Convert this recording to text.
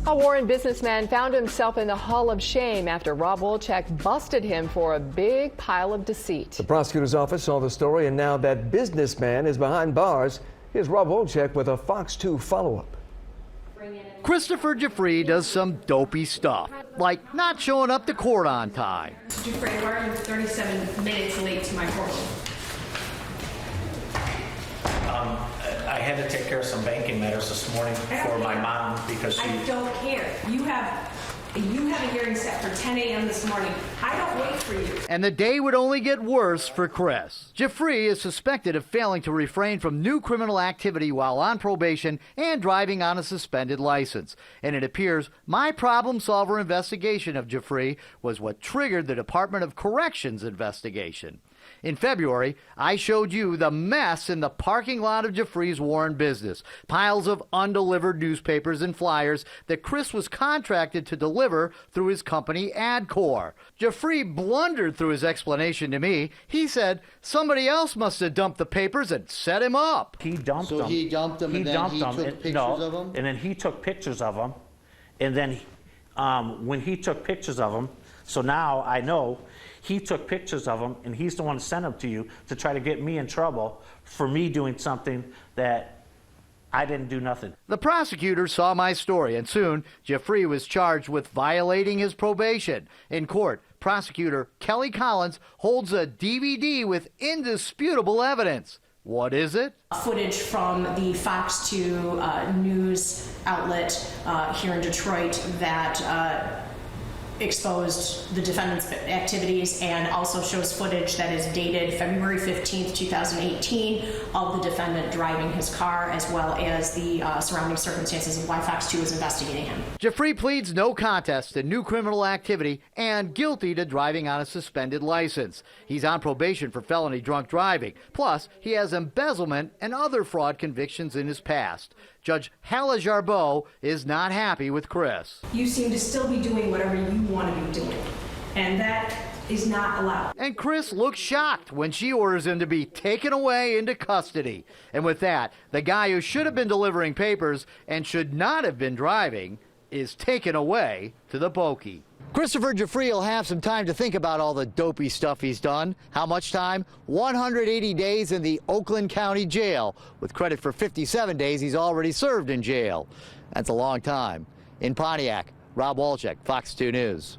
A Warren businessman found himself in the Hall of Shame after Rob Wolchek busted him for a big pile of deceit. The prosecutor's office saw the story, and now that businessman is behind bars. Here's Rob Wolchek with a Fox 2 follow-up. Christopher Jeffrey does some dopey stuff, like not showing up to court on time. Jeffrey, why are you 37 minutes late to my courtroom? I had to take care of some banking matters this morning for my mom because she... I don't care. You have a hearing set for 10 a.m. this morning. I don't wait for you. And the day would only get worse for Chris. Jeffrey is suspected of failing to refrain from new criminal activity while on probation and driving on a suspended license. And it appears my problem solver investigation of Jeffrey was what triggered the Department of Corrections investigation. In February, I showed you the mess in the parking lot of Jeffrey's Warren business. Piles of undelivered newspapers and flyers that Chris was contracted to deliver through his company AdCore. Jeffrey blundered through his explanation to me. He said somebody else must have dumped the papers and set him up. He dumped them. So he dumped them and then he took pictures of them? And then he took pictures of them. And then when he took pictures of them, so now I know he took pictures of them, and he's the one who sent them to you to try to get me in trouble for me doing something that I didn't do nothing. The prosecutor saw my story, and soon Jeffrey was charged with violating his probation. In court, prosecutor Kelly Collins holds a DVD with indisputable evidence. What is it? Footage from the Fox 2 news outlet here in Detroit that exposed the defendant's activities, and also shows footage that is dated February 15th, 2018 of the defendant driving his car, as well as the surrounding circumstances of why Fox 2 is investigating him. Jeffrey pleads no contest to new criminal activity and guilty to driving on a suspended license. He's on probation for felony drunk driving. Plus, he has embezzlement and other fraud convictions in his past. Judge Hella Jarbeau is not happy with Chris. You seem to still be doing whatever you want to be doing, and that is not allowed. And Chris looks shocked when she orders him to be taken away into custody. And with that, the guy who should have been delivering papers and should not have been driving is taken away to the pokey. Christopher Jeffrey will have some time to think about all the dopey stuff he's done. How much time? 180 days in the Oakland County Jail, with credit for 57 days he's already served in jail. That's a long time. In Pontiac, Rob Wolchek, Fox 2 News.